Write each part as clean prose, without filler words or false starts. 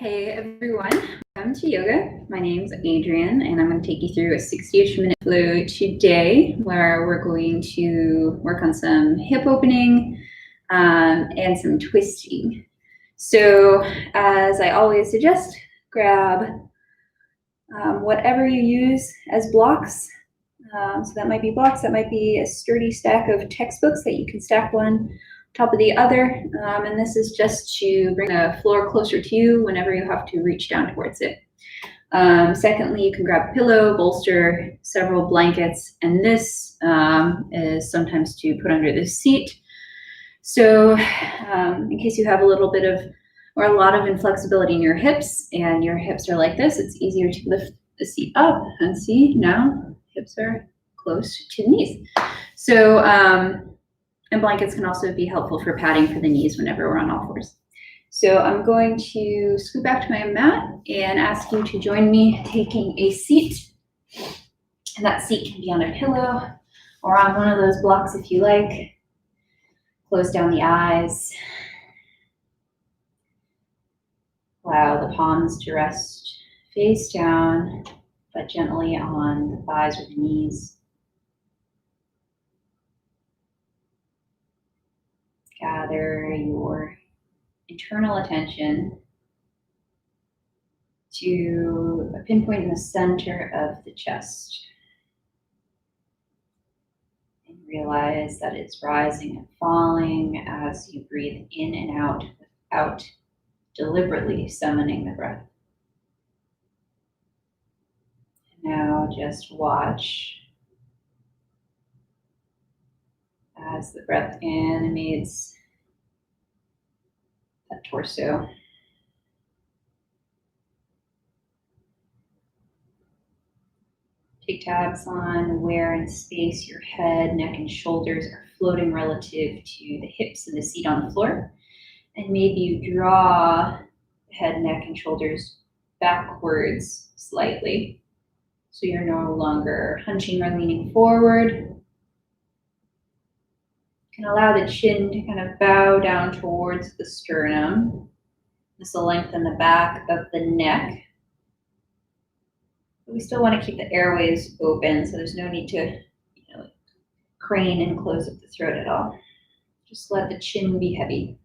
Hey everyone, welcome to yoga. My name is Adrienne and I'm going to take you through a 60-ish minute flow today where we're going to work on some hip opening and some twisting. So as I always suggest, grab whatever you use as blocks. So that might be blocks, that might be a sturdy stack of textbooks that you can stack one top of the other, and this is just to bring the floor closer to you whenever you have to reach down towards it. Secondly, you can grab a pillow, bolster, several blankets, and this is sometimes to put under the seat. So in case you have a little bit of or a lot of inflexibility in your hips and your hips are like this, it's easier to lift the seat up and see now hips are close to the knees. So and blankets can also be helpful for padding for the knees whenever we're on all fours. So I'm going to scoot back to my mat and ask you to join me taking a seat. And that seat can be on a pillow or on one of those blocks if you like. Close down the eyes. Allow the palms to rest face down, but gently on the thighs or the knees. Gather your internal attention to a pinpoint in the center of the chest. And realize that it's rising and falling as you breathe in and out without deliberately summoning the breath. And now just watch as the breath animates that torso. Take tabs on where in space your head, neck, and shoulders are floating relative to the hips and the seat on the floor. And maybe you draw the head, neck, and shoulders backwards slightly. So you're no longer hunching or leaning forward. You can allow the chin to kind of bow down towards the sternum. This will lengthen the back of the neck. But we still want to keep the airways open, so there's no need to crane and close up the throat at all. Just let the chin be heavy.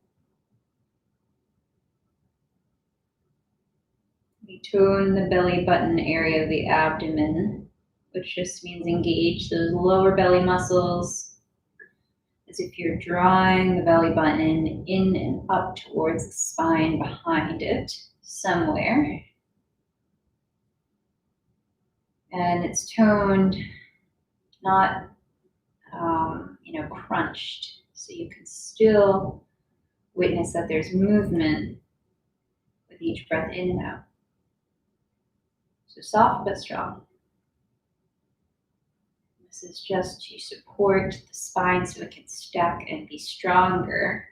We tone the belly button area of the abdomen, which just means engage those lower belly muscles as if you're drawing the belly button in and up towards the spine behind it somewhere. And it's toned, not crunched, so you can still witness that there's movement with each breath in and out. So soft but strong. This is just to support the spine so it can stack and be stronger.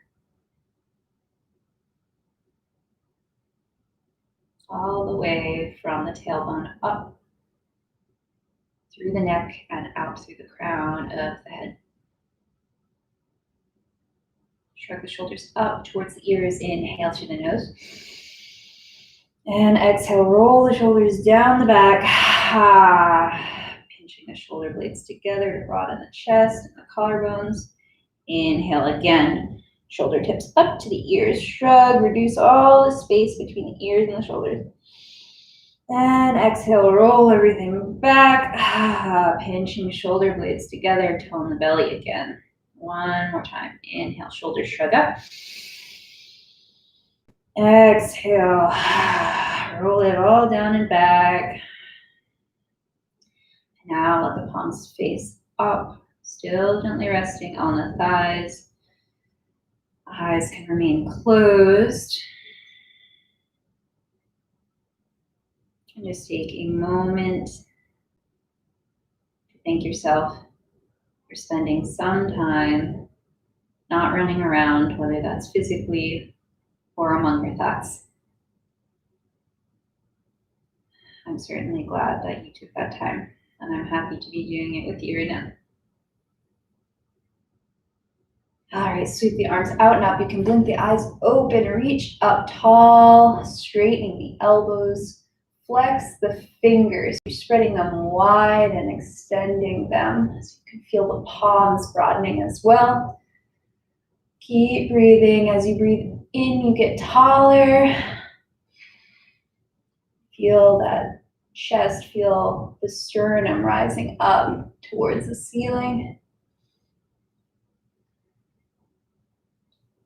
All the way from the tailbone up through the neck and out through the crown of the head. Shrug the shoulders up towards the ears. Inhale through the nose. And exhale, roll the shoulders down the back. Pinching the shoulder blades together to broaden the chest and the collarbones. Inhale again. Shoulder tips up to the ears. Shrug, reduce all the space between the ears and the shoulders. And exhale, roll everything back. Pinching shoulder blades together, tone the belly again. One more time. Inhale, shoulders shrug up. Exhale, roll it all down and back. Now let the palms face up, still gently resting on the thighs. Eyes can remain closed. And just take a moment to thank yourself for spending some time not running around, whether that's physically or among your thoughts. I'm certainly glad that you took that time, and I'm happy to be doing it with you right now. All right, sweep the arms out and up. You can blink the eyes open, reach up tall, straightening the elbows, flex the fingers. You're spreading them wide and extending them. So you can feel the palms broadening as well. Keep breathing. As you breathe in, you get taller. Feel that chest, feel the sternum rising up towards the ceiling.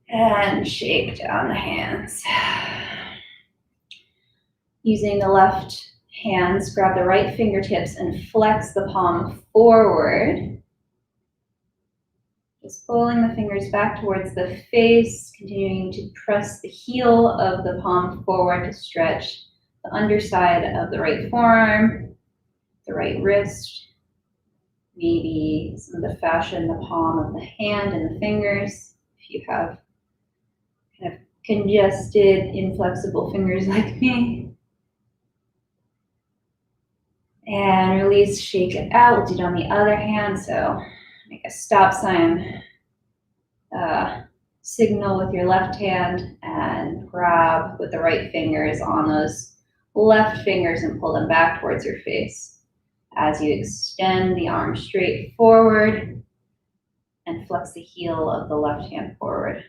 And shake down the hands. Using the left hands, grab the right fingertips and flex the palm forward. Just pulling the fingers back towards the face, continuing to press the heel of the palm forward to stretch the underside of the right forearm, the right wrist, maybe some of the fascia in the palm of the hand and the fingers. If you have kind of congested, inflexible fingers like me. And release, shake it out. We'll do it on the other hand. So make a stop sign, signal with your left hand and grab with the right fingers on those left fingers and pull them back towards your face. As you extend the arm straight forward and flex the heel of the left hand forward.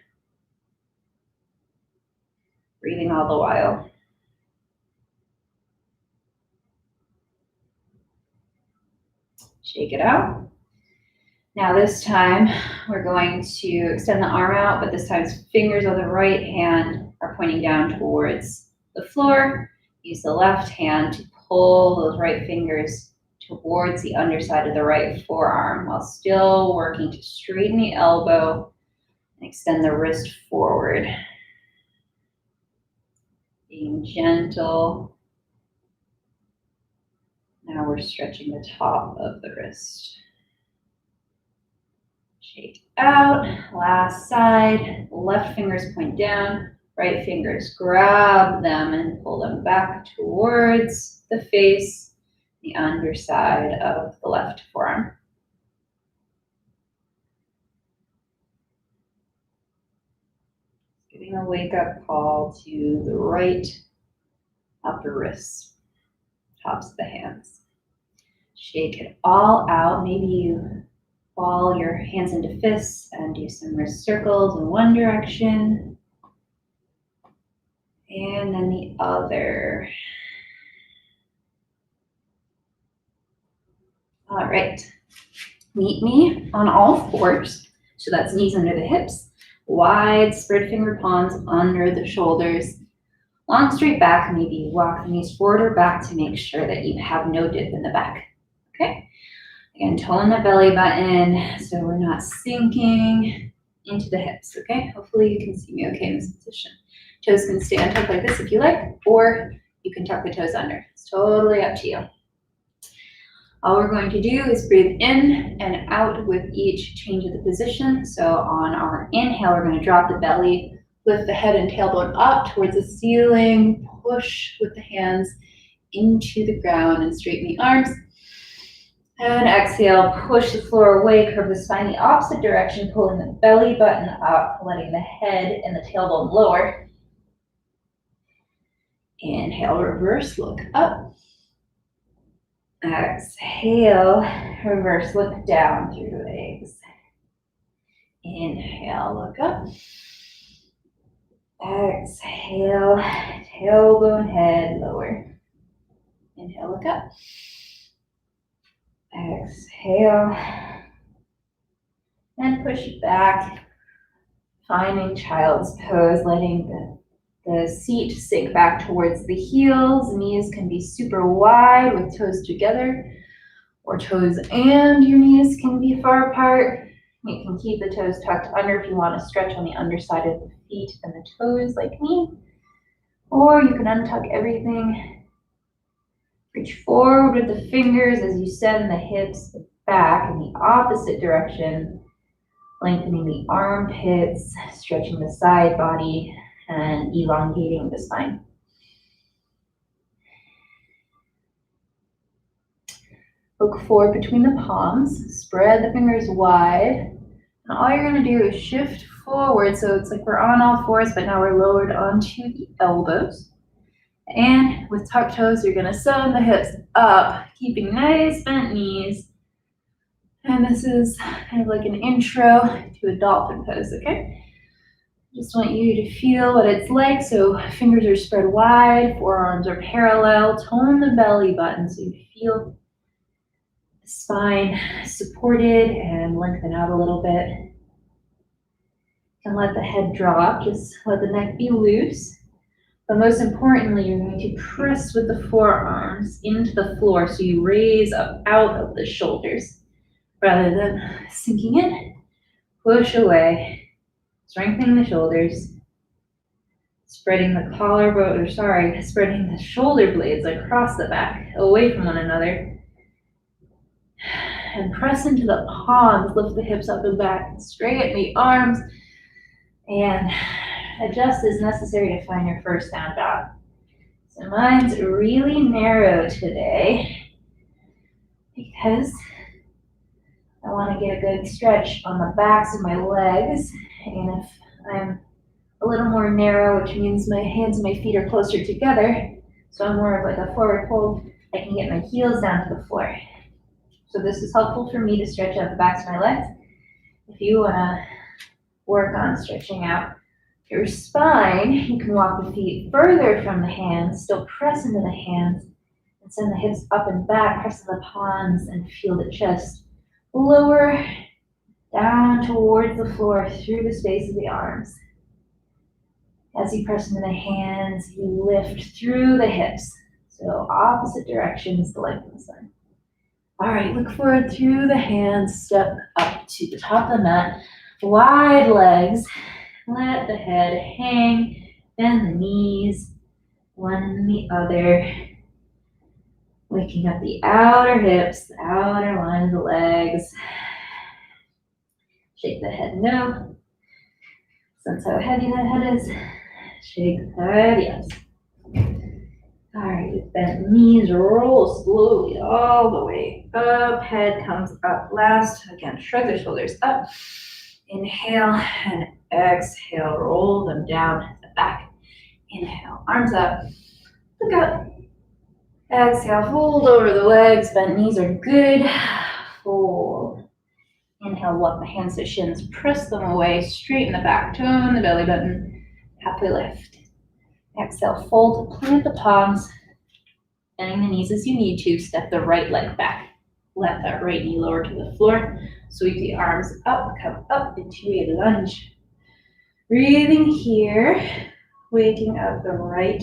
Breathing all the while. Shake it out. Now this time we're going to extend the arm out, but this time fingers on the right hand are pointing down towards the floor. Use the left hand to pull those right fingers towards the underside of the right forearm while still working to straighten the elbow and extend the wrist forward. Being gentle. Now we're stretching the top of the wrist. Shake out, last side, left fingers point down, right fingers grab them and pull them back towards the face, the underside of the left forearm. Giving a wake-up call to the right upper wrist, tops of the hands. Shake it all out. Maybe you ball your hands into fists and do some wrist circles in one direction. And then the other. All right. Meet me on all fours. So that's knees under the hips. Wide spread finger palms under the shoulders. Long straight back. Maybe you walk the knees forward or back to make sure that you have no dip in the back. Okay. Again, tone the belly button so we're not sinking into the hips, okay? Hopefully you can see me okay in this position. Toes can stay on top like this if you like, or you can tuck the toes under. It's totally up to you. All we're going to do is breathe in and out with each change of the position. So on our inhale, we're going to drop the belly, lift the head and tailbone up towards the ceiling, push with the hands into the ground and straighten the arms. And exhale, push the floor away, curve the spine the opposite direction, pulling the belly button up, letting the head and the tailbone lower. Inhale, reverse, look up. Exhale, reverse, look down through the legs. Inhale, look up. Exhale, tailbone, head lower. Inhale, look up. Exhale, and push back, finding child's pose, letting the seat sink back towards the heels. Knees can be super wide with toes together, or toes and your knees can be far apart. You can keep the toes tucked under if you want to stretch on the underside of the feet and the toes like me, or you can untuck everything. Reach forward with the fingers as you send the hips back in the opposite direction, lengthening the armpits, stretching the side body, and elongating the spine. Look forward between the palms, spread the fingers wide, And all you're gonna do is shift forward. So it's like we're on all fours, but now we're lowered onto the elbows. And with tucked toes, you're gonna send the hips up, keeping nice bent knees. And this is kind of like an intro to a dolphin pose, okay? Just want you to feel what it's like. So fingers are spread wide, forearms are parallel. Tone the belly button so you feel the spine supported and lengthen out a little bit. You can let the head drop, just let the neck be loose. But most importantly, you're going to press with the forearms into the floor so you raise up out of the shoulders rather than sinking in. Push away, strengthening the shoulders, spreading the spreading the shoulder blades across the back, away from one another. And press into the palms, lift the hips up and back, straighten the arms, and adjust as necessary to find your first down dog. So mine's really narrow today because I want to get a good stretch on the backs of my legs. And if I'm a little more narrow, which means my hands and my feet are closer together, so I'm more of like a forward fold, I can get my heels down to the floor. So this is helpful for me to stretch out the backs of my legs. If you want to work on stretching out your spine, you can walk the feet further from the hands, still press into the hands, and send the hips up and back, press the palms, and feel the chest lower down towards the floor through the space of the arms. As you press into the hands, you lift through the hips. So opposite directions, the length of the spine. All right, look forward through the hands, step up to the top of the mat, wide legs. Let the head hang, bend the knees, one and the other. Waking up the outer hips, the outer line of the legs. Shake the head no. Sense how heavy that head is. Shake the head yes. All right, bend knees, roll slowly all the way up. Head comes up last. Again, shrug the shoulders up. Inhale and exhale, roll them down to the back. Inhale, arms up, look up. Exhale, fold over the legs, bent knees are good. Fold. Inhale, walk the hands to shins, press them away, straighten the back, tone the belly button, halfway lift. Exhale, fold, plant the palms, bending the knees as you need to, step the right leg back. Let that right knee lower to the floor. Sweep the arms up, come up into a lunge. Breathing here, waking up the right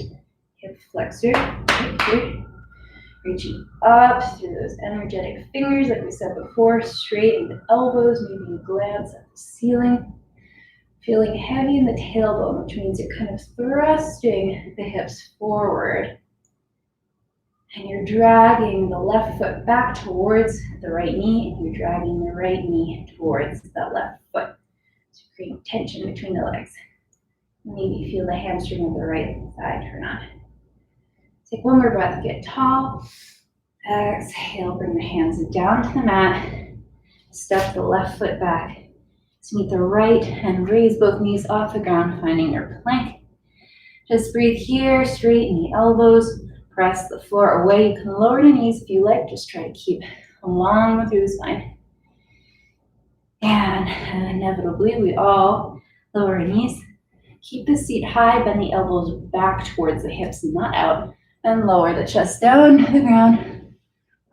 hip flexor, right here. Reaching up through those energetic fingers like we said before, straighten the elbows, maybe you glance at the ceiling. Feeling heavy in the tailbone, which means you're kind of thrusting the hips forward. And you're dragging the left foot back towards the right knee, and you're dragging the right knee towards that left foot. So creating tension between the legs. Maybe feel the hamstring of the right side turn on. Take one more breath, get tall. Exhale, bring your hands down to the mat. Step the left foot back to meet the right and raise both knees off the ground, finding your plank. Just breathe here, straighten the elbows. Press the floor away. You can lower your knees if you like. Just try to keep long through the spine. And inevitably, we all lower our knees. Keep the seat high. Bend the elbows back towards the hips, not out. And lower the chest down to the ground.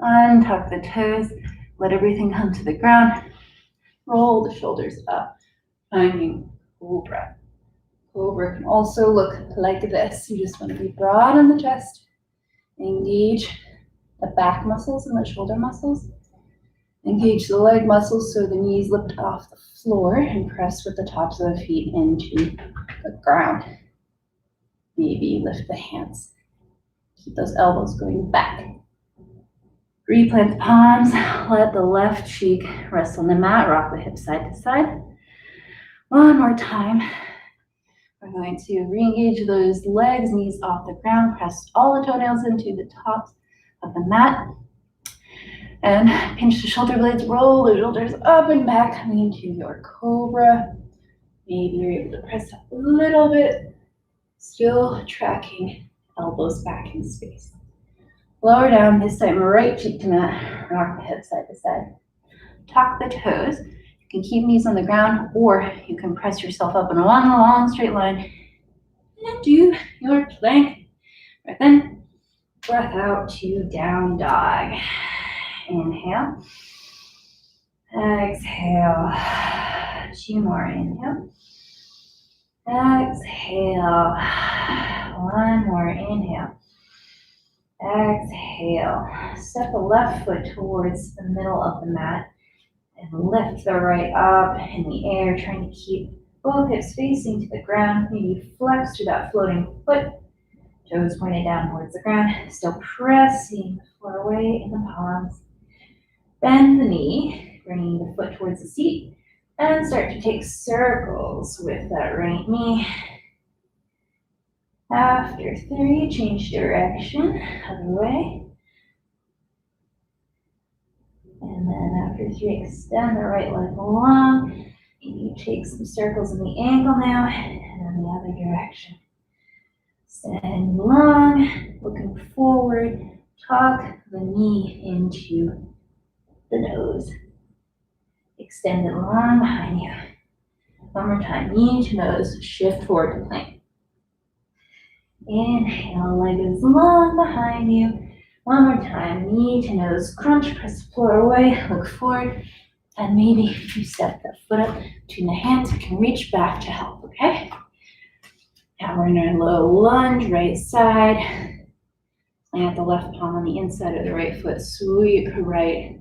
Untuck the toes. Let everything come to the ground. Roll the shoulders up. Finding cobra. Cobra can also look like this. You just want to be broad on the chest. Engage the back muscles and the shoulder muscles. Engage the leg muscles so the knees lift off the floor and press with the tops of the feet into the ground. Maybe lift the hands. Keep those elbows going back. Replant the palms. Let the left cheek rest on the mat. Rock the hips side to side. One more time. We're going to re-engage those legs, knees off the ground. Press all the toenails into the tops of the mat. And pinch the shoulder blades, roll the shoulders up and back, coming into your cobra. Maybe you're able to press up a little bit, still tracking elbows back in space. Lower down, this time right cheek to mat, rock the hips side to side. Tuck the toes. You can keep knees on the ground, or you can press yourself up in one long straight line and do your plank. Breath in, breath out to down dog. Inhale. Exhale. 2 more. Inhale. Exhale. 1 more. Inhale. Exhale. Step the left foot towards the middle of the mat and lift the right up in the air, trying to keep both hips facing to the ground. Maybe flex through that floating foot. Toes pointed down towards the ground. Still pressing the floor away in the palms. Bend the knee, bringing the foot towards the seat. And start to take circles with that right knee. After 3, change direction, other way. And then after 3, extend the right leg long. You take some circles in the ankle now, and then the other direction. Stand long, looking forward, tuck the knee into the nose. Extend it long behind you. One more time, knee to nose, shift forward to plank. Inhale, leg is long behind you. One more time, knee to nose, crunch, press the floor away, look forward, and maybe if you step that foot up between the hands, you can reach back to help, okay? Now we're in our low lunge, right side. Plant the left palm on the inside of the right foot, sweep right,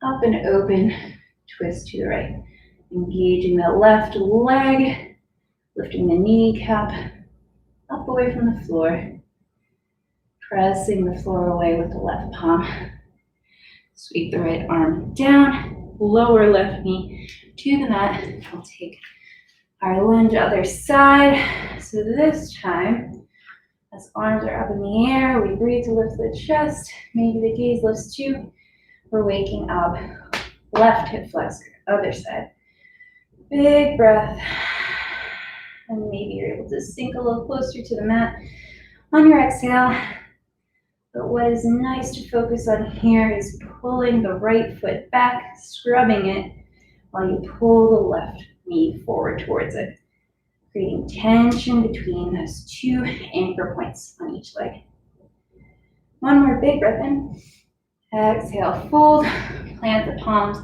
up and open, twist to the right. Engaging the left leg, lifting the kneecap up away from the floor. Pressing the floor away with the left palm. Sweep the right arm down, lower left knee to the mat. We'll take our lunge other side. So this time, as arms are up in the air, we breathe to lift the chest. Maybe the gaze lifts too. We're waking up. Left hip flexor, other side. Big breath. And maybe you're able to sink a little closer to the mat on your exhale. But what is nice to focus on here is pulling the right foot back, scrubbing it, while you pull the left knee forward towards it, creating tension between those 2 anchor points on each leg. One more big breath in. Exhale, fold, plant the palms,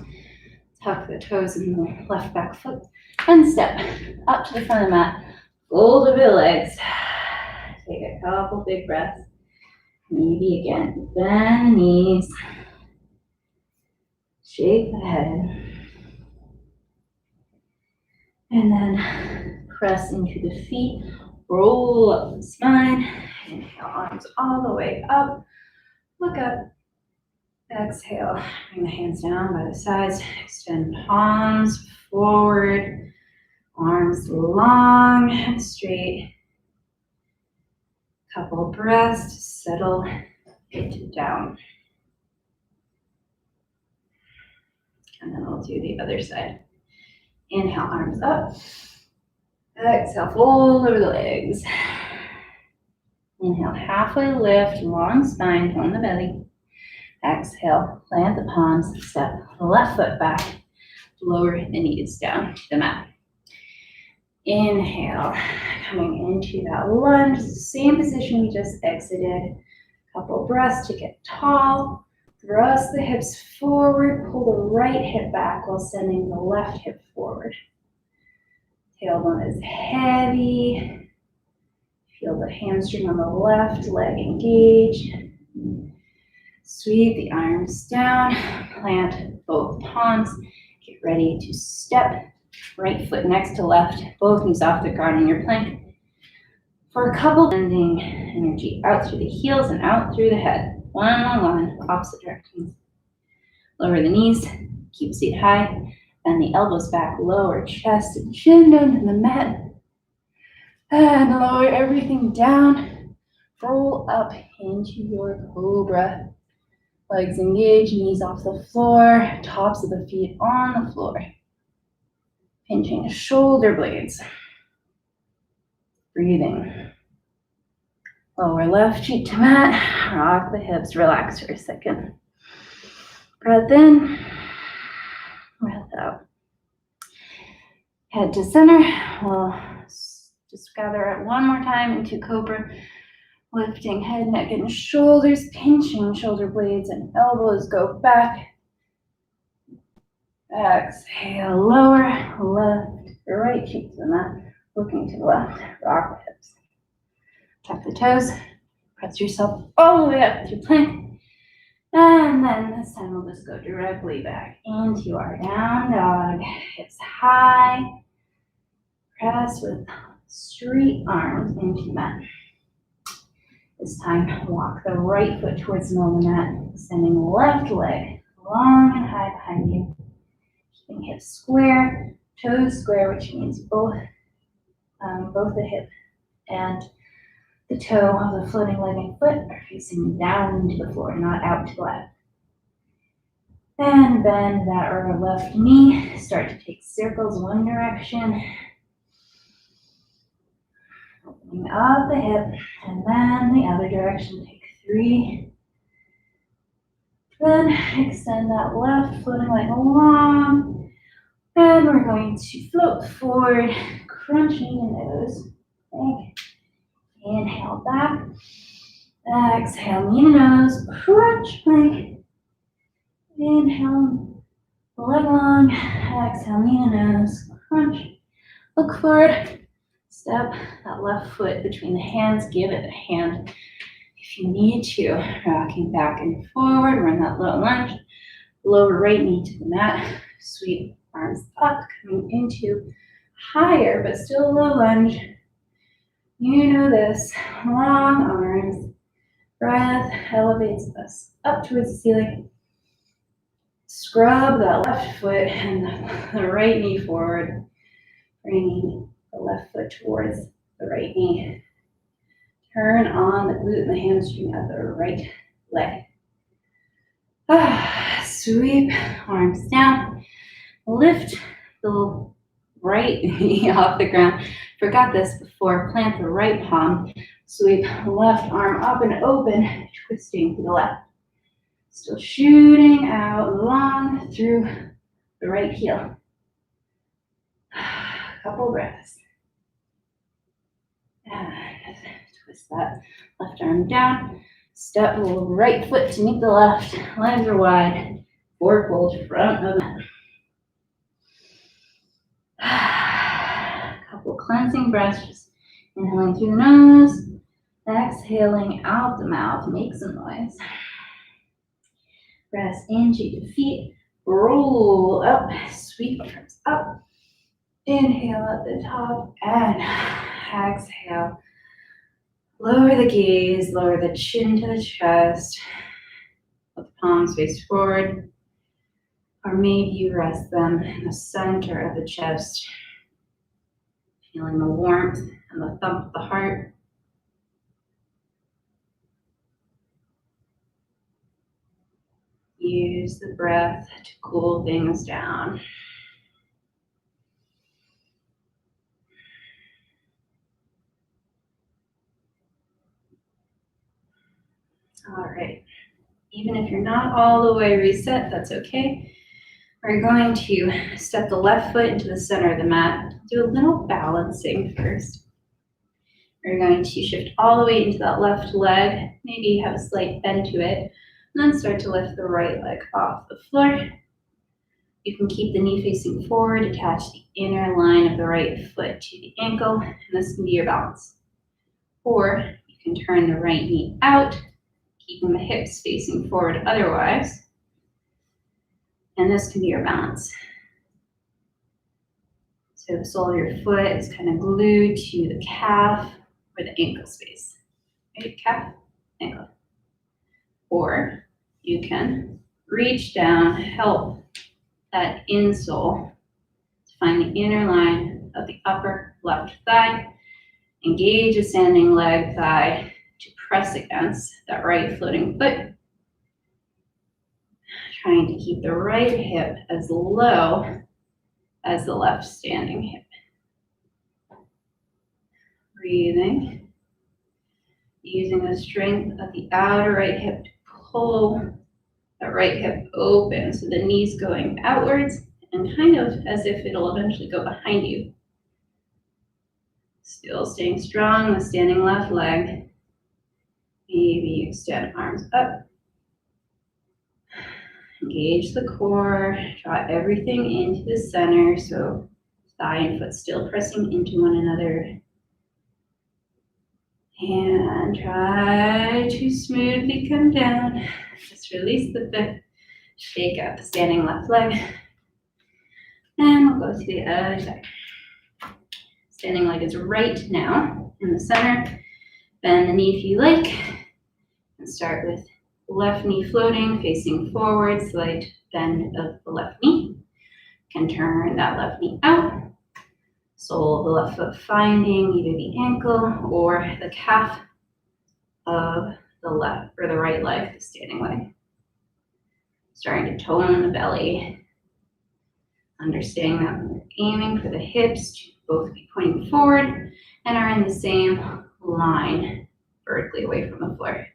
tuck the toes in the left back foot, and step up to the front of the mat. Fold over the legs. Take a couple big breaths. Maybe again, bend the knees. Shake the head. And then press into the feet. Roll up the spine. Inhale, arms all the way up. Look up. Exhale, bring the hands down by the sides. Extend palms forward. Arms long and straight. Couple breaths to settle it down. And then we'll do the other side. Inhale, arms up. Exhale, fold over the legs. Inhale, halfway lift, long spine, tone the belly. Exhale, plant the palms, step the left foot back, lower the knees down to the mat. Inhale, coming into that lunge, same position we just exited. Couple breaths to get tall. Thrust the hips forward, pull the right hip back while sending the left hip forward. Tailbone is heavy. Feel the hamstring on the left leg engaged. Sweep the arms down, plant both palms. Get ready to step right foot next to left, both knees off the ground in your plank. For a couple, sending energy out through the heels and out through the head. One more line, opposite directions. Lower the knees, keep seat high, bend the elbows back, lower chest and chin down to the mat. And lower everything down. Roll up into your cobra. Legs engaged, knees off the floor, tops of the feet on the floor. Pinching shoulder blades. Breathing. Lower left cheek to mat, rock the hips, relax for a second. Breath in, breath out. Head to center. We'll just gather it one more time into cobra. Lifting head, neck, and shoulders, pinching shoulder blades and elbows go back. Exhale, lower, left, right cheek to the mat, looking to the left, rock the hips. Tuck the toes, press yourself all the way up to plank. And then this time we'll just go directly back into our down dog. Hips high. Press with straight arms into the mat. This time, walk the right foot towards the middle of the mat, sending left leg long and high behind you. Keeping hips square, toes square, which means both the hip and the toe of the floating leg and foot are facing down into the floor, not out to the left. And bend that left knee. Start to take circles one direction. Opening up the hip, and then the other direction. Take 3. Then extend that left floating leg long. And we're going to float forward, crunching the nose. Okay. Inhale back. Exhale, knee to nose, crunch, plank. Inhale, leg long. Exhale, knee to nose, crunch. Look forward. Step that left foot between the hands. Give it a hand if you need to. Rocking back and forward. Run that low lunge. Lower right knee to the mat. Sweep arms up, coming into higher but still low lunge. You know this. Long arms. Breath elevates us up towards the ceiling. Scrub that left foot and the right knee forward, bringing the left foot towards the right knee. Turn on the glute and the hamstring of the right leg. Sweep arms down. Lift the right knee off the ground. Forgot this before. Plant the right palm. Sweep left arm up and open, twisting to the left. Still shooting out long through the right heel. Couple breaths. And twist that left arm down. Step the right foot to meet the left. Legs are wide. Forward fold front of the mat. Couple cleansing breaths. Just inhaling through the nose. Exhaling out the mouth. Make some noise. Press into your feet. Roll up. Sweep arms up. Inhale at the top and exhale. Lower the gaze, lower the chin to the chest. Let the palms face forward. Or maybe you rest them in the center of the chest. Feeling the warmth and the thump of the heart. Use the breath to cool things down. All right, even if you're not all the way reset, that's okay. We're going to step the left foot into the center of the mat. Do a little balancing first. We're going to shift all the way into that left leg, maybe have a slight bend to it, and then start to lift the right leg off the floor. You can keep the knee facing forward, attach the inner line of the right foot to the ankle, and this can be your balance. Or you can turn the right knee out, keeping the hips facing forward otherwise. And this can be your balance. So the sole of your foot is kind of glued to the calf or the ankle space. Right? Calf, ankle. Or you can reach down, help that insole to find the inner line of the upper left thigh. Engage a standing leg thigh to press against that right floating foot. trying to keep the right hip as low as the left standing hip. Breathing, using the strength of the outer right hip to pull the right hip open so the knee's going outwards and kind of as if it'll eventually go behind you. Still staying strong with standing left leg. Maybe you extend arms up. Engage the core, draw everything into the center, so thigh and foot still pressing into one another. And try to smoothly come down. Just release the foot, shake up the standing left leg. And we'll go to the other side. Standing leg is right now in the center. Bend the knee if you like. And start with left knee floating, facing forward, slight bend of the left knee. Can turn that left knee out. Sole of the left foot finding either the ankle or the calf of the left or the right leg, the standing leg. Starting to tone the belly. Understanding that we're aiming for the hips to both be pointing forward and are in the same line vertically away from the floor.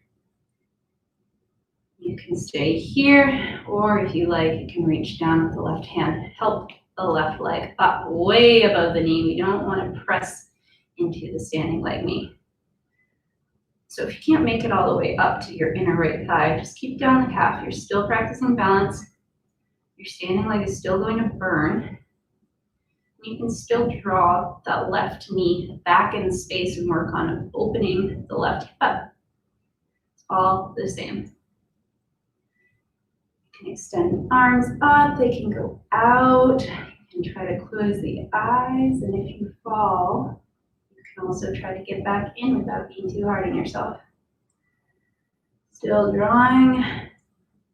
You can stay here, or if you like, you can reach down with the left hand. Help the left leg up way above the knee. We don't want to press into the standing leg knee. So if you can't make it all the way up to your inner right thigh, just keep down the calf. You're still practicing balance. Your standing leg is still going to burn. You can still draw that left knee back in space and work on opening the left hip up. It's all the same. You can extend arms up, they can go out. You can try to close the eyes, and if you fall, you can also try to get back in without being too hard on yourself. Still drawing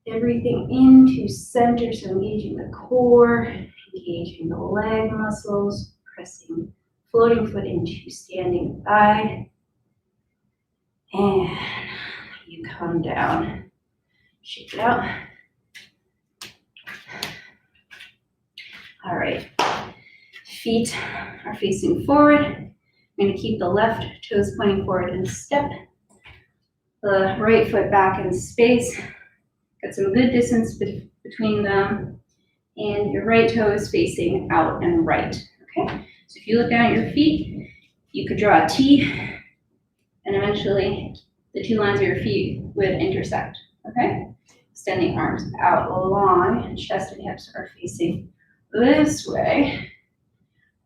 everything into center, so engaging the core, engaging the leg muscles, pressing floating foot into standing thigh. And you come down, shake it out. All right, feet are facing forward. I'm going to keep the left toes pointing forward and step the right foot back in space. Got some good distance between them, and your right toe is facing out and right. Okay, so if you look down at your feet, you could draw a T, and eventually the two lines of your feet would intersect. Okay, extending arms out long, and chest and hips are facing this way.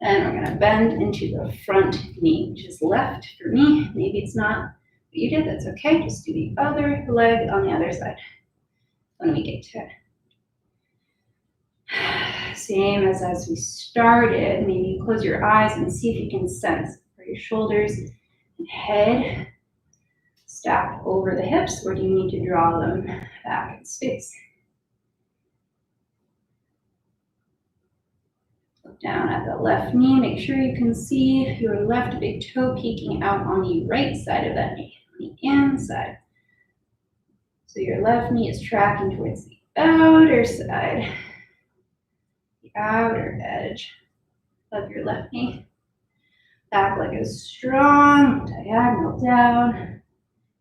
And we're going to bend into the front knee, which is left for me. Maybe it's not what you did, that's okay. Just do the other leg on the other side when we get to it. Same as we started. Maybe you close your eyes and see if you can sense where your shoulders and head stack over the hips, or do you need to draw them back in space? Look down at the left knee. Make sure you can see your left big toe peeking out on the right side of that knee, on the inside. So your left knee is tracking towards the outer side, the outer edge of your left knee. Back leg is strong, diagonal down,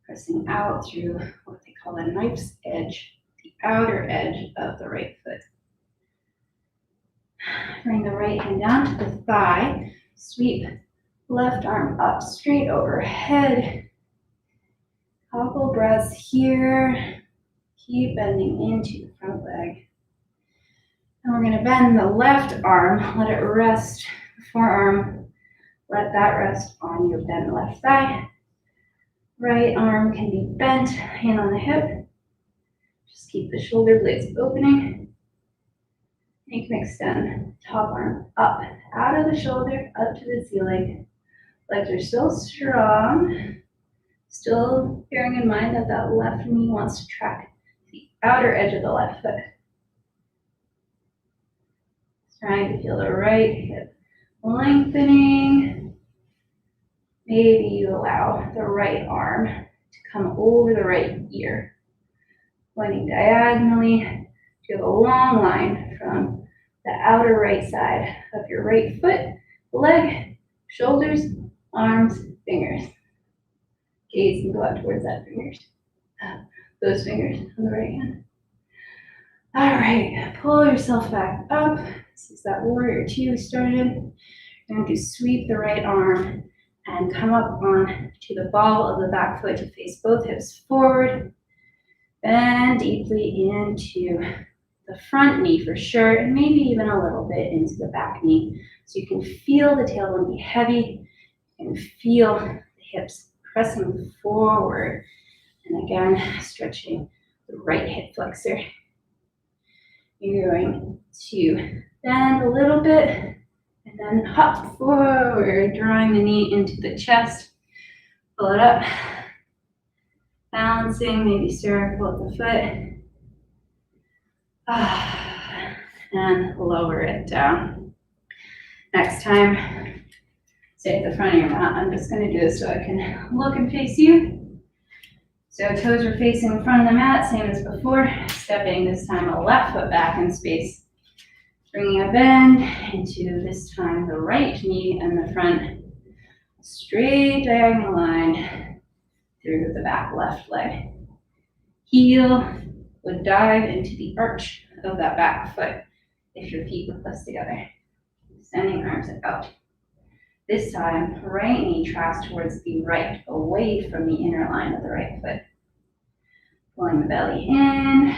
pressing out through what they call a knife's edge, the outer edge of the right foot. Bring the right hand down to the thigh, sweep left arm up straight overhead. Couple breaths here. Keep bending into the front leg. And we're going to bend the left arm, let it rest, the forearm, let that rest on your bent left thigh. Right arm can be bent, hand on the hip. Just keep the shoulder blades opening. You can extend top arm up, out of the shoulder, up to the ceiling. Legs are still strong. Still bearing in mind that that left knee wants to track the outer edge of the left foot. Trying to feel the right hip lengthening. Maybe you allow the right arm to come over the right ear, pointing diagonally Do a long line from the outer right side of your right foot, leg, shoulders, arms, fingers. Gaze and go out towards that fingers. Those fingers on the right hand. All right, pull yourself back up. This is that warrior two we started. You're going to sweep the right arm and come up on to the ball of the back foot to face both hips forward. Bend deeply into the front knee for sure, and maybe even a little bit into the back knee. So you can feel the tailbone be heavy. You can feel the hips pressing forward. And again, stretching the right hip flexor. You're going to bend a little bit and then hop forward, drawing the knee into the chest. Pull it up. Balancing, maybe circle at the foot. And lower it down. Next time, stay at the front of your mat. I'm just going to do this so I can look and face you. So toes are facing in front of the mat, same as before. Stepping this time a left foot back in space. Bringing a bend into this time the right knee and the front. Straight diagonal line through the back left leg. Heel would dive into the arch of that back foot if your feet were pressed together. Extending arms out. This time, right knee tracks towards the right, away from the inner line of the right foot. Pulling the belly in.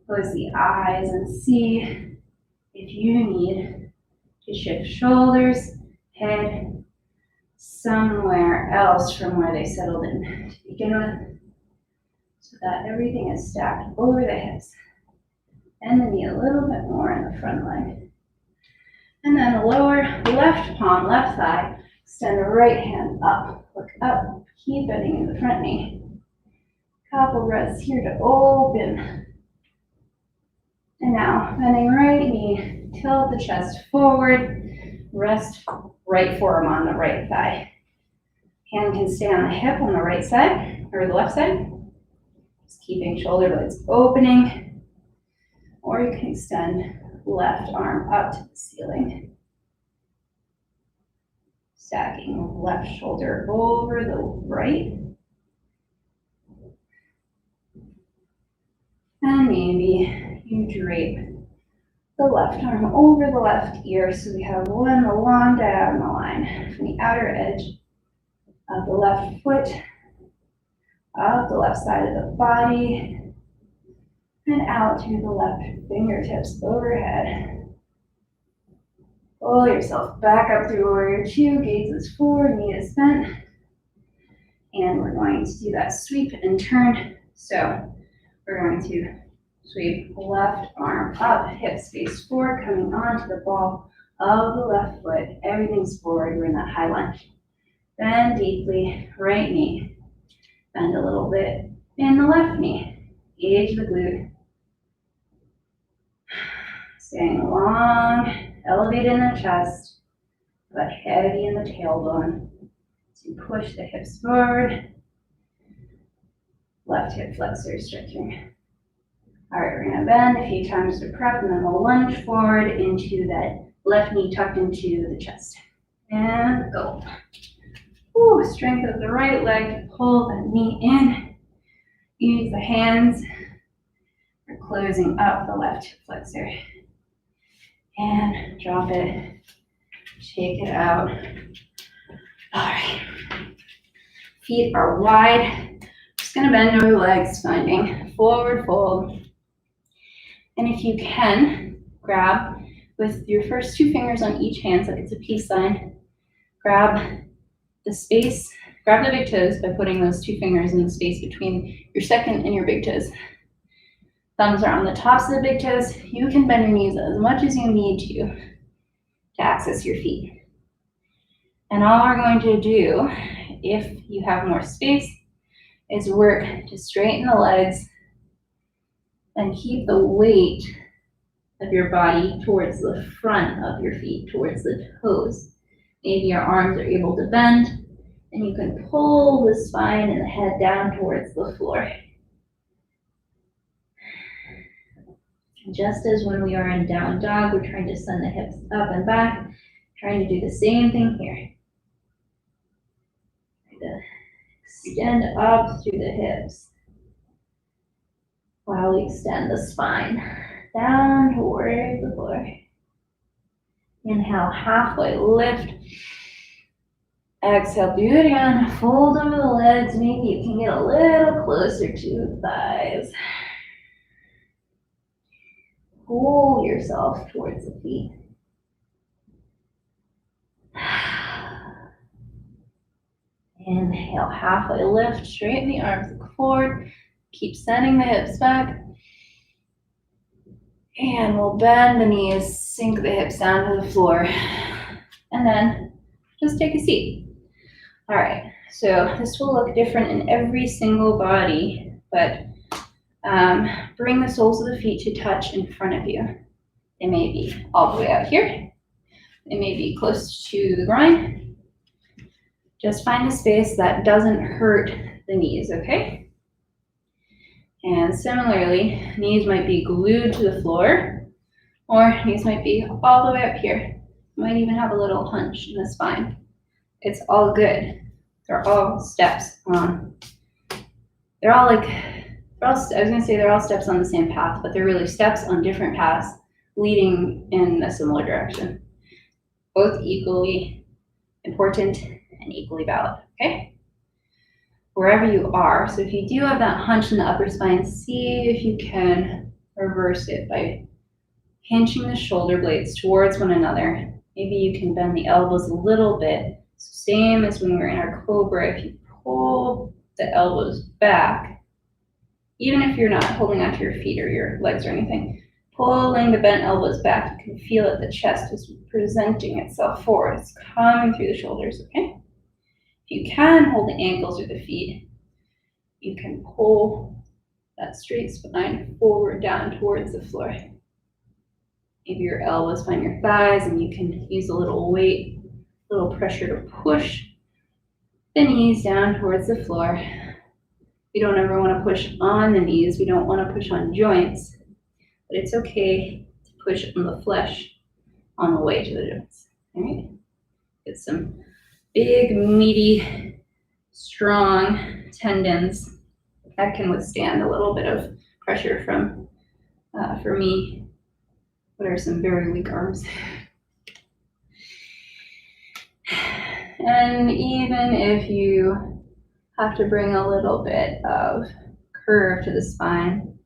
Close the eyes and see if you need to shift shoulders, head, somewhere else from where they settled in to begin with, so that everything is stacked over the hips. And the knee a little bit more in the front leg. And then lower left palm, left thigh. Extend the right hand up, look up, keep bending in the front knee. Couple breaths here to open. And now, bending right knee, tilt the chest forward, rest right forearm on the right thigh. Hand can stay on the hip on the right side, or the left side. Just keeping shoulder blades opening. Or you can extend left arm up to the ceiling. Stacking left shoulder over the right. And maybe you drape the left arm over the left ear, so we have one long diagonal line from the outer edge of the left foot, up the left side of the body, and out to the left fingertips overhead. Pull yourself back up through warrior two, gaze is forward, knee is bent. And we're going to do that sweep and turn. So we're going to sweep left arm up, hips face forward, coming onto the ball of the left foot. Everything's forward, we're in that high lunge. Bend deeply, right knee. Bend a little bit in the left knee. Engage the glute. Staying long, elevate in the chest, but heavy in the tailbone. So you push the hips forward. Left hip flexor stretching. All right, we're gonna bend a few times to prep, and then we'll lunge forward into that left knee tucked into the chest. And go. Ooh, strength of the right leg to pull the knee in. Use the hands for closing up the left hip flexor. And drop it, shake it out. All right, feet are wide. Just gonna bend your legs, finding forward fold. And if you can, grab with your first two fingers on each hand, so it's a peace sign. Grab the space, grab the big toes by putting those two fingers in the space between your second and your big toes. Thumbs are on the tops of the big toes. You can bend your knees as much as you need to access your feet. And all we're going to do, if you have more space, is work to straighten the legs and keep the weight of your body towards the front of your feet, towards the toes. Maybe your arms are able to bend, and you can pull the spine and the head down towards the floor. Just as when we are in down dog, we're trying to send the hips up and back, trying to do the same thing here. Trying to extend up through the hips while we extend the spine down towards the floor. Inhale, halfway lift. Exhale, do it again. Fold over the legs. Maybe you can get a little closer to the thighs. Pull yourself towards the feet. Inhale, halfway lift. Straighten the arms, look forward. Keep sending the hips back. And we'll bend the knees, sink the hips down to the floor. And then just take a seat. All right, so this will look different in every single body, but bring the soles of the feet to touch in front of you. They may be all the way out here. They may be close to the groin. Just find a space that doesn't hurt the knees, okay? And similarly, knees might be glued to the floor, or knees might be all the way up here. You might even have a little hunch in the spine. It's all good. They're all steps on. They're all steps on the same path, but they're really steps on different paths leading in a similar direction. Both equally important and equally valid, okay? Wherever you are, so if you do have that hunch in the upper spine, see if you can reverse it by pinching the shoulder blades towards one another. Maybe you can bend the elbows a little bit. Same as when we're in our cobra, if you pull the elbows back, even if you're not holding onto your feet or your legs or anything, pulling the bent elbows back, you can feel that the chest is presenting itself forward. It's coming through the shoulders, okay? If you can hold the ankles or the feet, you can pull that straight spine forward down towards the floor. Maybe your elbows find your thighs and you can use a little weight, a little pressure to push the knees down towards the floor. We don't ever want to push on the knees. We don't want to push on joints, but it's okay to push on the flesh on the way to the joints. All right? Get some big, meaty, strong tendons that can withstand a little bit of pressure from, for me, what are some very weak arms. And even if you have to bring a little bit of curve to the spine,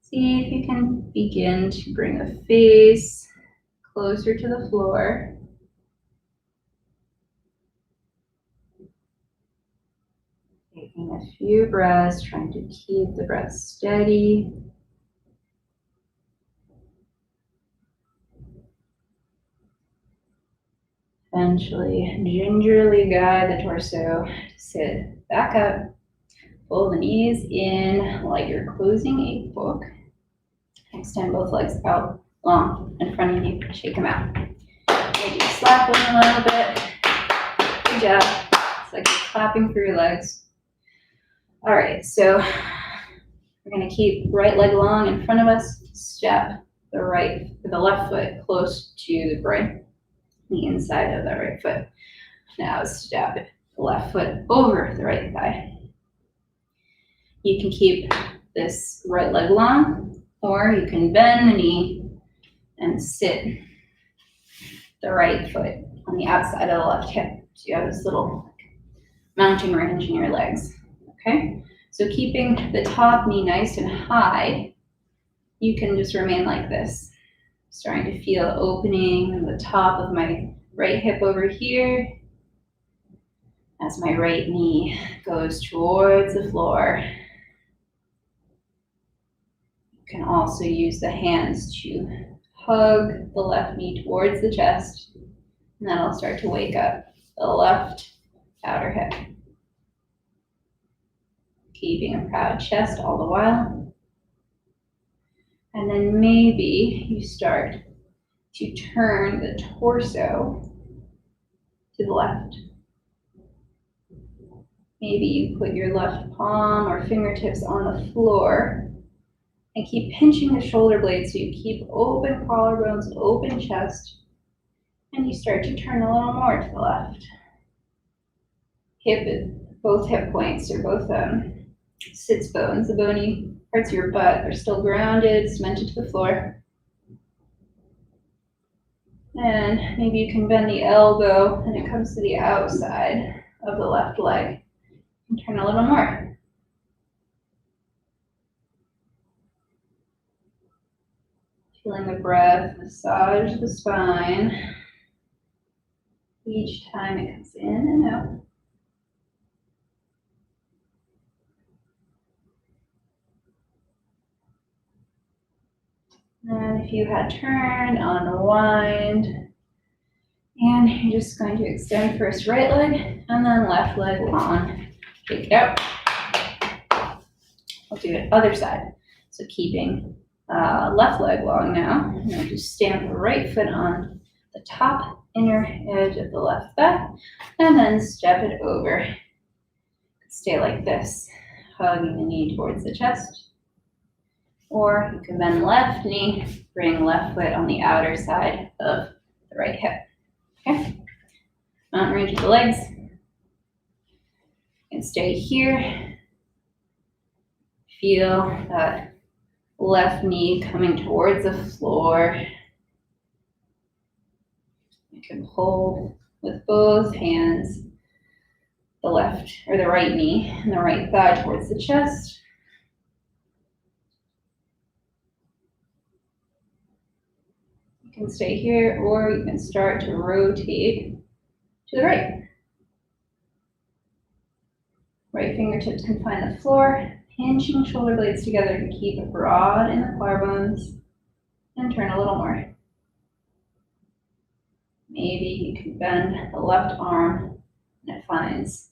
see if you can begin to bring the face closer to the floor. Taking a few breaths, trying to keep the breath steady. Eventually, gingerly guide the torso to sit back up. Pull the knees in like you're closing a book. Extend both legs out long in front of you. Shake them out. Maybe slap them a little bit. Good job. It's like you're clapping for your legs. All right, so we're going to keep right leg long in front of us. Step the left foot close to the groin. The inside of that right foot. Now step the left foot over the right thigh. You can keep this right leg long, or you can bend the knee and sit the right foot on the outside of the left hip. So you have this little mounting range in your legs, okay? So keeping the top knee nice and high, you can just remain like this. Starting to feel opening in the top of my right hip over here as my right knee goes towards the floor. You can also use the hands to hug the left knee towards the chest, and that'll start to wake up the left outer hip. Keeping a proud chest all the while. And then maybe you start to turn the torso to the left. Maybe you put your left palm or fingertips on the floor And keep pinching the shoulder blades so you keep open collarbones, open chest, and you start to turn a little more to the left. Both hip points or both sits bones, the bony parts of your butt are still grounded, cemented to the floor. And maybe you can bend the elbow and it comes to the outside of the left leg. And turn a little more. Feeling the breath massage the spine. Each time it comes in and out. And if you had turned, unwind. And you're just going to extend first right leg and then left leg long. Take it out. We'll do it other side. So keeping left leg long now. And then just stamp the right foot on the top inner edge of the left thigh. And then step it over. Stay like this, hugging the knee towards the chest. Or you can bend left knee, bring left foot on the outer side of the right hip. Okay? Mountain range of the legs. And stay here. Feel that left knee coming towards the floor. You can hold with both hands the left or the right knee and the right thigh towards the chest. You can stay here or you can start to rotate to the right. Right fingertips can find the floor, pinching shoulder blades together to keep it broad in the collarbones, and turn a little more. Maybe you can bend the left arm and it finds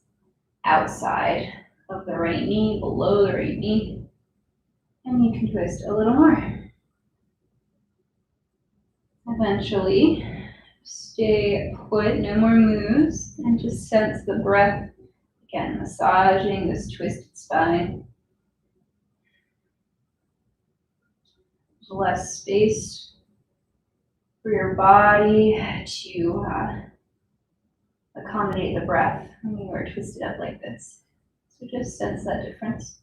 outside of the right knee, below the right knee, and you can twist a little more. Eventually, stay put, no more moves, and just sense the breath. Again, massaging this twisted spine. There's less space for your body to accommodate the breath when you are twisted up like this. So just sense that difference.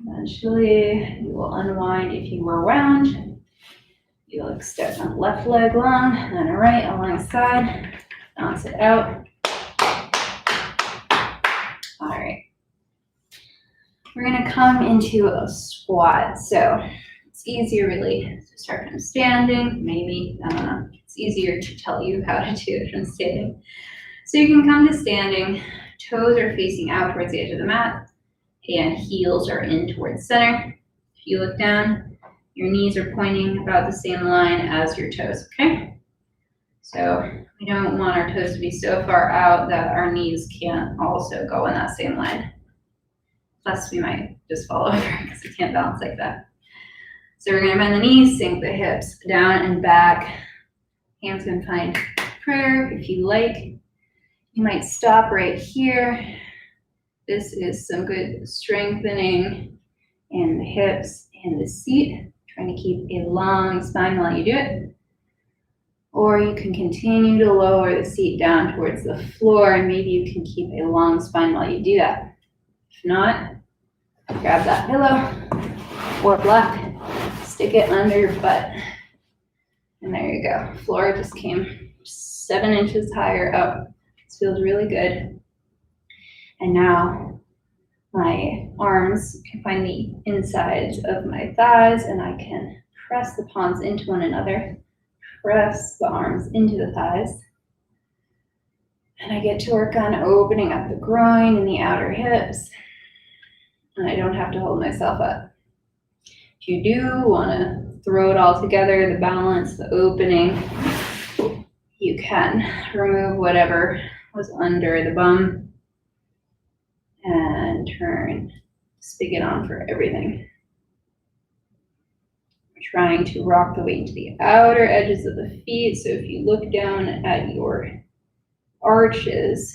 Eventually, you will unwind if you were round. You'll extend the left leg long, and then right alongside. Bounce it out. All right. We're gonna come into a squat. So it's easier really to start from standing, maybe, I don't know. It's easier to tell you how to do it from standing. So you can come to standing, toes are facing out towards the edge of the mat, and heels are in towards center. If you look down, your knees are pointing about the same line as your toes, okay? So we don't want our toes to be so far out that our knees can't also go in that same line. Plus we might just fall over because we can't balance like that. So we're gonna bend the knees, sink the hips down and back. Hands can find prayer if you like. You might stop right here. This is some good strengthening in the hips and the seat. Trying to keep a long spine while you do it. Or you can continue to lower the seat down towards the floor and maybe you can keep a long spine while you do that. If not, grab that pillow or block, stick it under your butt. And there you go. Floor just came 7 inches higher up. This feels really good. And now my arms can find the insides of my thighs and I can press the palms into one another, press the arms into the thighs. And I get to work on opening up the groin and the outer hips. And I don't have to hold myself up. If you do want to throw it all together, the balance, the opening, you can remove whatever was under the bum and turn spigot on for everything. We're trying to rock the weight into the outer edges of the feet. So if you look down at your arches,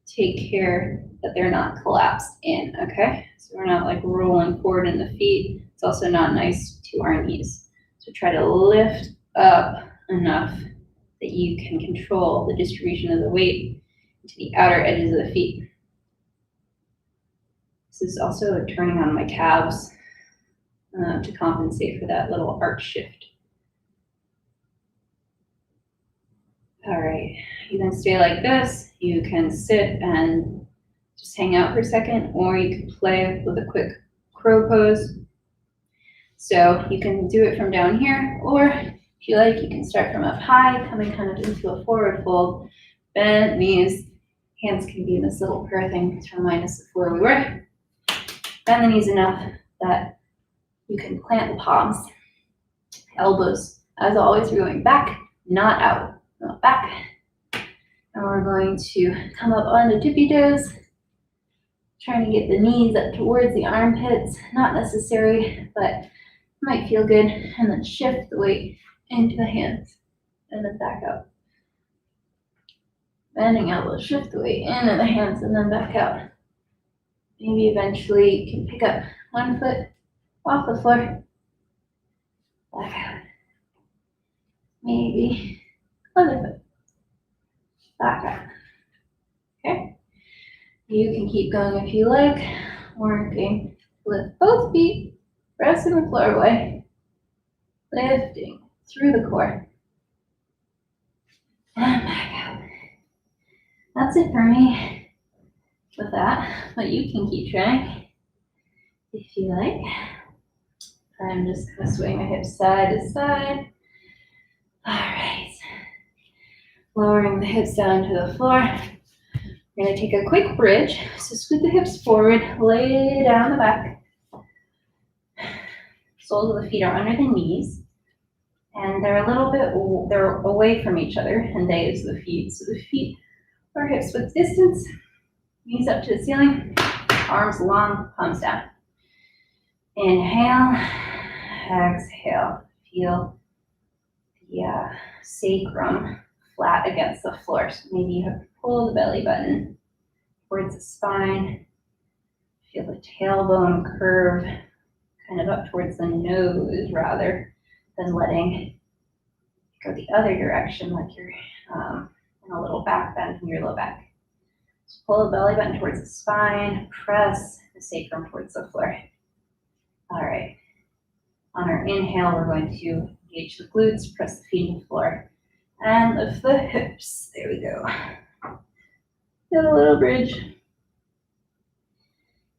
take care that they're not collapsed in, okay? So we're not like rolling forward in the feet. It's also not nice to our knees. So try to lift up enough that you can control the distribution of the weight to the outer edges of the feet. This is also turning on my calves to compensate for that little arch shift. All right, you can stay like this. You can sit and just hang out for a second, or you can play with a quick crow pose. So you can do it from down here, or if you like, you can start from up high, coming kind of into a forward fold, bend knees. Hands can be in this little prayer thing to remind us of where we were. Bend the knees enough that you can plant the palms. Elbows, as always, we're going back, not out, not back. And we're going to come up on the tippy toes, trying to get the knees up towards the armpits. Not necessary, but might feel good. And then shift the weight into the hands and then back out. Bending elbows, shift the weight into the hands and then back out. Maybe eventually you can pick up one foot off the floor, back out. Maybe other foot, back out. Okay? You can keep going if you like. Working, lift both feet, pressing the floor away, lifting through the core, and back out. That's it for me with that, but you can keep trying if you like. I'm just gonna swing my hips side to side. All right, lowering the hips down to the floor. We're gonna take a quick bridge. So scoot the hips forward, lay down the back. Soles of the feet are under the knees, and they're a little bit, they're away from each other, and they is the feet. So the feet are hips width distance, knees up to the ceiling, arms long, palms down. Inhale, exhale. Feel the sacrum flat against the floor. So maybe you have to pull the belly button towards the spine. Feel the tailbone curve kind of up towards the nose rather than letting it go the other direction like you're in a little back bend in your low back. So pull the belly button towards the spine, press the sacrum towards the floor. All right. On our inhale, we're going to engage the glutes, press the feet to the floor, and lift the hips. There we go. Get a little bridge.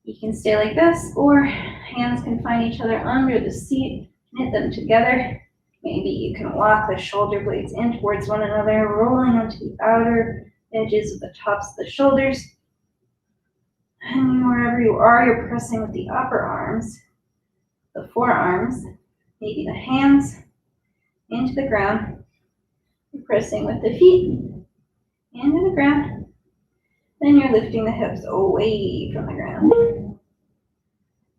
You can stay like this, or hands can find each other under the seat, knit them together. Maybe you can walk the shoulder blades in towards one another, rolling onto the outer edges of the tops of the shoulders. And wherever you are, you're pressing with the upper arms, the forearms, maybe the hands into the ground. You're pressing with the feet into the ground. Then you're lifting the hips away from the ground.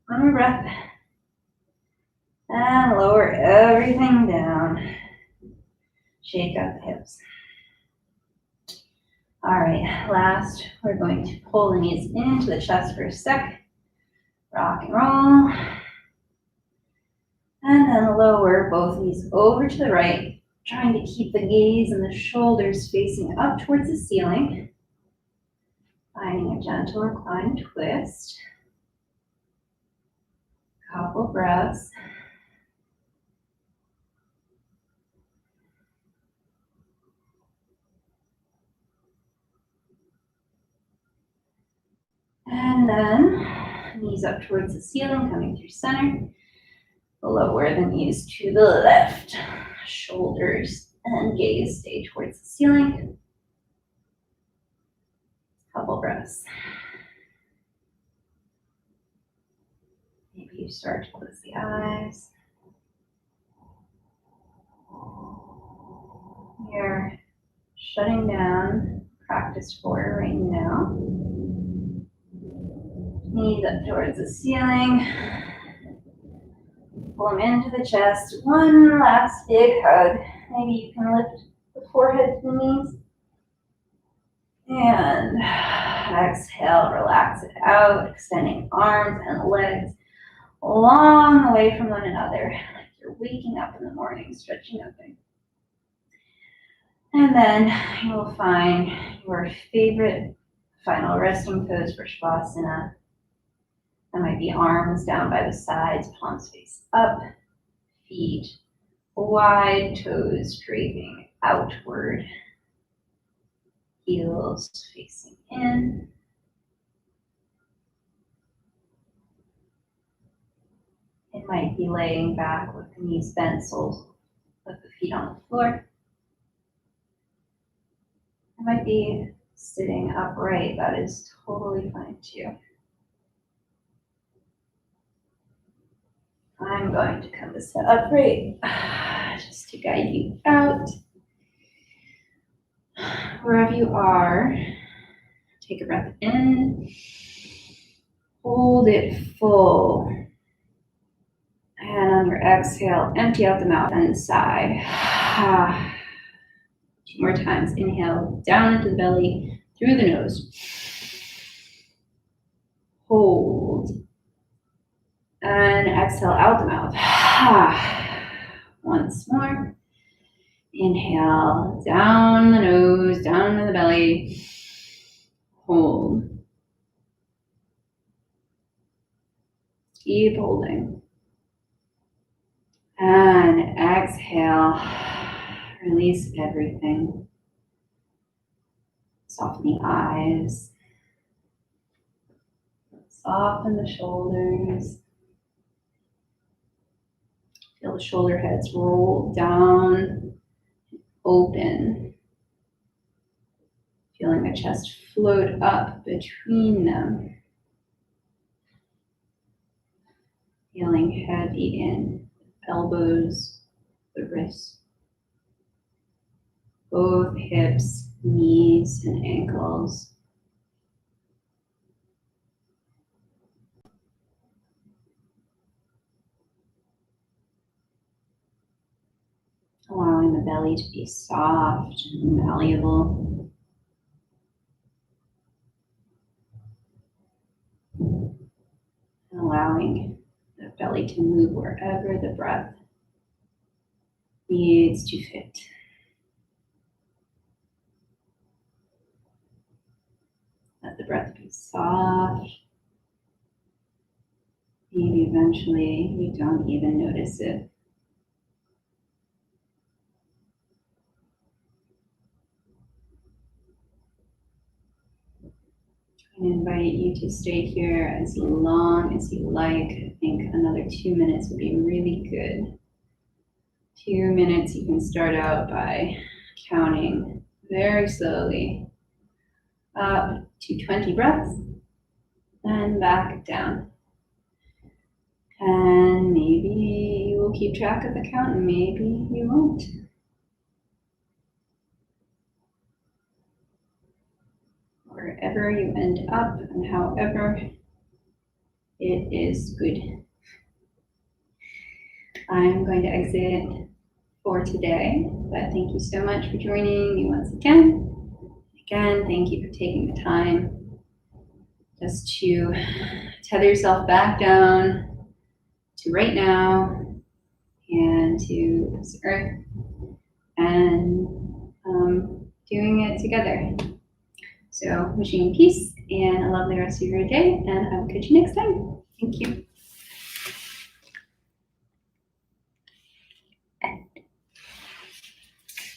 One more breath. And lower everything down. Shake out the hips. All right, last, we're going to pull the knees into the chest for a sec. Rock and roll. And then lower both knees over to the right, trying to keep the gaze and the shoulders facing up towards the ceiling. Finding a gentle reclined twist. Couple breaths. And then knees up towards the ceiling, coming through center. Lower the knees to the left. Shoulders and gaze stay towards the ceiling. Couple breaths. Maybe you start to close the eyes. You're shutting down practice 4 right now. Knees up towards the ceiling. Pull them into the chest. One last big hug. Maybe you can lift the forehead to the knees. And Exhale, relax it out, extending arms and legs long away from one another, like you're waking up in the morning, stretching open. And then you will find your favorite final resting pose for Shavasana. That might be arms down by the sides, palms face up, feet wide, toes draping outward, heels facing in. It might be laying back with the knees bent, soles of the feet on the floor. It might be sitting upright. That is totally fine too. I'm going to come to sit upright just to guide you out. Wherever you are, take a breath in, hold it full. And on your exhale, empty out the mouth and sigh. 2 more times. Inhale, down into the belly, through the nose. Hold. And exhale out the mouth. Once more. Inhale, down the nose, down to the belly. Hold. Keep holding. And exhale. Release everything. Soften the eyes. Soften the shoulders. Feel the shoulder heads roll down, open. Feeling the chest float up between them. Feeling heavy in elbows, the wrists. Both hips, knees, and ankles. Allowing the belly to be soft and malleable. Allowing the belly to move wherever the breath needs to fit. Let the breath be soft. Maybe eventually you don't even notice it. I invite you to stay here as long as you like. I think another 2 minutes would be really good. 2 minutes, you can start out by counting very slowly up to 20 breaths, then back down. And maybe you will keep track of the count, and maybe you won't. Wherever you end up and however it is good. I'm going to exit for today, but thank you so much for joining me once again. Again, thank you for taking the time just to tether yourself back down to right now and to this earth and doing it together. So wishing you peace and a lovely rest of your day, and I will catch you next time. Thank you.